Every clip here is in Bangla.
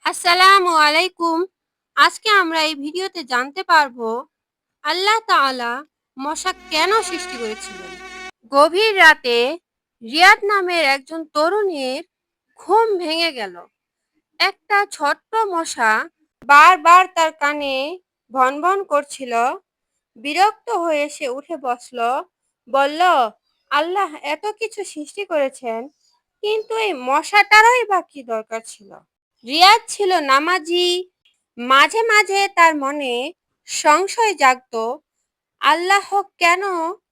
আসসালামু আলাইকুম। আজকে আমরা এই ভিডিওতে জানতে পারবো আল্লাহ তাআলা মশা কেন সৃষ্টি করেছিলেন। গভীর রাতে রিয়াদ নামের একজন তরুণীর ঘুম ভেঙে গেল। একটা ছোট্ট মশা বারবার তার কানে ভনভন করছিল। বিরক্ত হয়ে সে উঠে বসল, বলল, আল্লাহ এত কিছু সৃষ্টি করেছেন, কিন্তু এই মশাটারই বা কি দরকার ছিল। রিয়াজ ছিল নামাজি। মাঝে মাঝে তার মনে সংশয় জাগতো, আল্লাহ কেন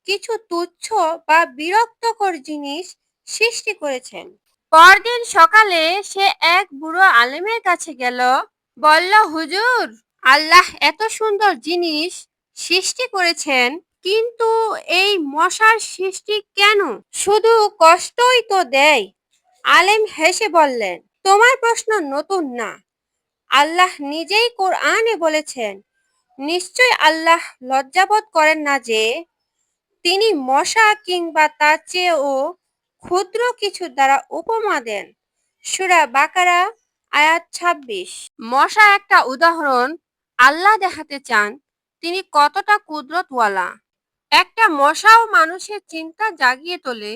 কিছু তুচ্ছ বা বিরক্তকর জিনিস সৃষ্টি করেছেন। পরদিন সকালে সে এক বুড়ো আলেমের কাছে গেল। বলল, হুজুর, আল্লাহ এত সুন্দর জিনিস সৃষ্টি করেছেন, কিন্তু এই মশার সৃষ্টি কেন? শুধু কষ্টই তো দেয়। আলেম হেসে বললেন, তোমার প্রশ্ন নতুন না। আল্লাহ নিজেই কোরআনে বলেছেন, নিশ্চয় আল্লাহ লজ্জাবোধ করেন না যে তিনি মশা কিংবা তার চেয়েও ক্ষুদ্র কিছু দ্বারা উপমা দেন। সূরা বাকারা আয়াত ২৬। মশা একটা উদাহরণ। আল্লাহ দেখাতে চান তিনি কতটা কুদরতওয়ালা। একটা মশাও মানুষের চিন্তা জাগিয়ে তোলে।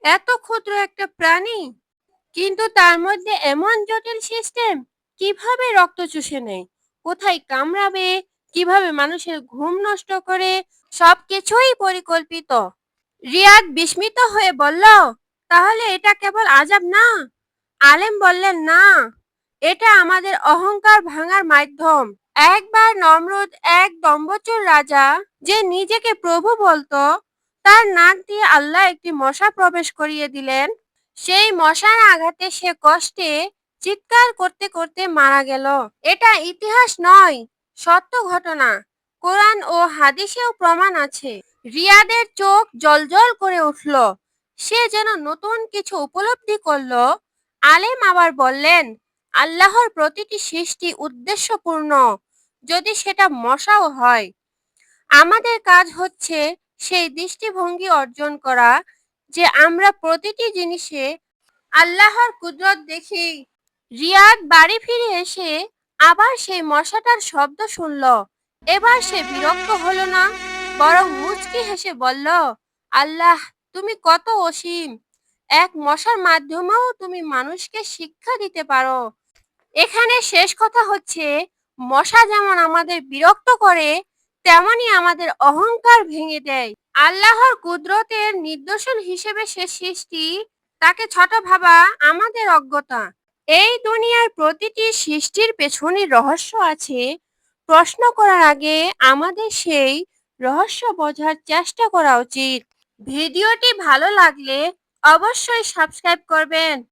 এত ক্ষুদ্র একটা প্রাণী, কিন্তু তার মধ্যে এমন জটিল সিস্টেম। কিভাবে রক্ত চুষে নেয়, কোথায় কামড়াবে, কিভাবে মানুষের ঘুম নষ্ট করে, সবকিছুই পরিকল্পিত। রিয়াদ বিস্মিত হয়ে বলল, তাহলে এটা কেবল আযাব না? আলেম বললেন, না, এটা আমাদের অহংকার ভাঙার মাধ্যম। একবার নমরুদ, এক দম্ভচুর রাজা, যে নিজেকে প্রভু বলতো, তার নাক দিয়ে আল্লাহ একটি মশা প্রবেশ করিয়ে দিলেন। সেই মশার আঘাতে সে কষ্টে চিৎকার করতে করতে মারা গেল। এটা ইতিহাস নয়, সত্য ঘটনা। কোরআন ও হাদিসেও প্রমাণ আছে। রিয়াদের চোখ জ্বলজ্বল করে উঠল। সে যেন নতুন কিছু উপলব্ধি করল। আলেম আবার বললেন, আল্লাহর প্রতিটি সৃষ্টি উদ্দেশ্যপূর্ণ, যদি সেটা মশাও হয়। আমাদের কাজ হচ্ছে সেই দৃষ্টিভঙ্গি অর্জন করা, যে আমরা প্রতিটি জিনিসে আল্লাহর কুদরত দেখি। রিয়াদ বাড়ি ফিরে এসে আবার সেই মশাটার শব্দ শুনল। এবার সে বিরক্ত হলো না, বরং মুচকি হেসে বলল, আল্লাহ, তুমি কত অসীম। এক মশার মাধ্যমেও তুমি মানুষকে শিক্ষা দিতে পারো। এখানে শেষ কথা হচ্ছে, মশা যেমন আমাদের বিরক্ত করে, তেমনি আমাদের অহংকার ভেঙে দেয়। আল্লাহর কুদরতের নিদর্শন হিসেবে সে সৃষ্টি, তাকে ছোট ভাবা আমাদের অজ্ঞতা। এই দুনিয়ার প্রতিটি সৃষ্টির পেছনে রহস্য আছে। প্রশ্ন করার আগে আমাদের সেই রহস্য বোঝার চেষ্টা করা উচিত। ভিডিওটি ভালো লাগলে অবশ্যই সাবস্ক্রাইব করবেন।